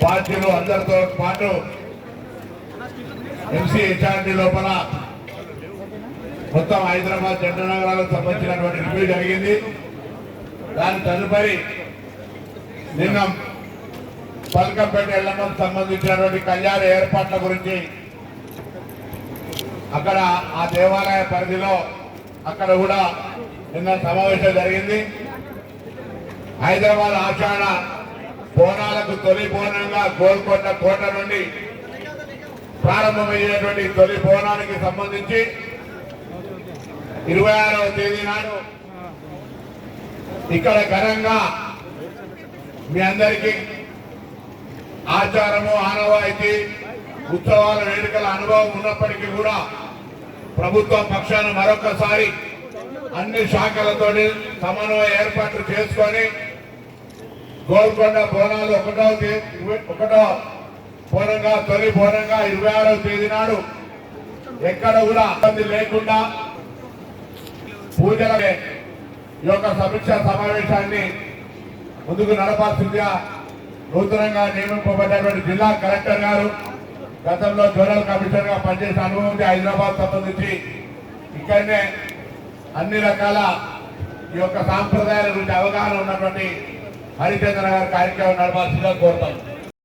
పార్టీలు అందరితో పాటు ఎంసీ హెచ్ఆర్డీ లోపల మొత్తం హైదరాబాద్ జంట నగరాలకు సంబంధించినటువంటి రివ్యూ జరిగింది. దాని తదుపరి నిన్న పల్కంపేట ఎల్లమ్మకు సంబంధించినటువంటి కళ్యాణ ఏర్పాట్ల గురించి అక్కడ ఆ దేవాలయ పరిధిలో అక్కడ కూడా నిన్న సమావేశం జరిగింది. హైదరాబాద్ ఆషాఢ బోనాలకు తొలి బోనంగా గోల్కొండ కోట నుండి ప్రారంభమయ్యేటువంటి తొలి బోనానికి సంబంధించి 26వ తేదీ నాడు ఇక్కడ ఘనంగా మీ అందరికీ ఆచారము ఆనవాయితీ ఉత్సవాల వేడుకల అనుభవం ఉన్నప్పటికీ కూడా ప్రభుత్వం పక్షాన మరొకసారి అన్ని శాఖలతో సమన్వయ ఏర్పాట్లు చేసుకొని గోల్కొండ బోనాలు ఒకటో బోనంగా తొలి బోనంగా 26వ తేదీ నాడు ఎక్కడ కూడా ఇబ్బంది లేకుండా పూజల ఈ యొక్క సమీక్షా సమావేశాన్ని ముందుకు నడపాల్సిందిగా నూతనంగా నియమింపబడినటువంటి జిల్లా కలెక్టర్ గారు గతంలో జోనల్ కమిషనర్ గా పనిచేసే అనుభవం ఉంది. హైదరాబాద్ సంబంధించి ఇక్కడనే అన్ని రకాల ఈ యొక్క సాంప్రదాయాల గురించి అవగాహన ఉన్నటువంటి హరిచంద్ర గారి కార్యక్రమం నడపాల్సిందిగా కోరుతాం.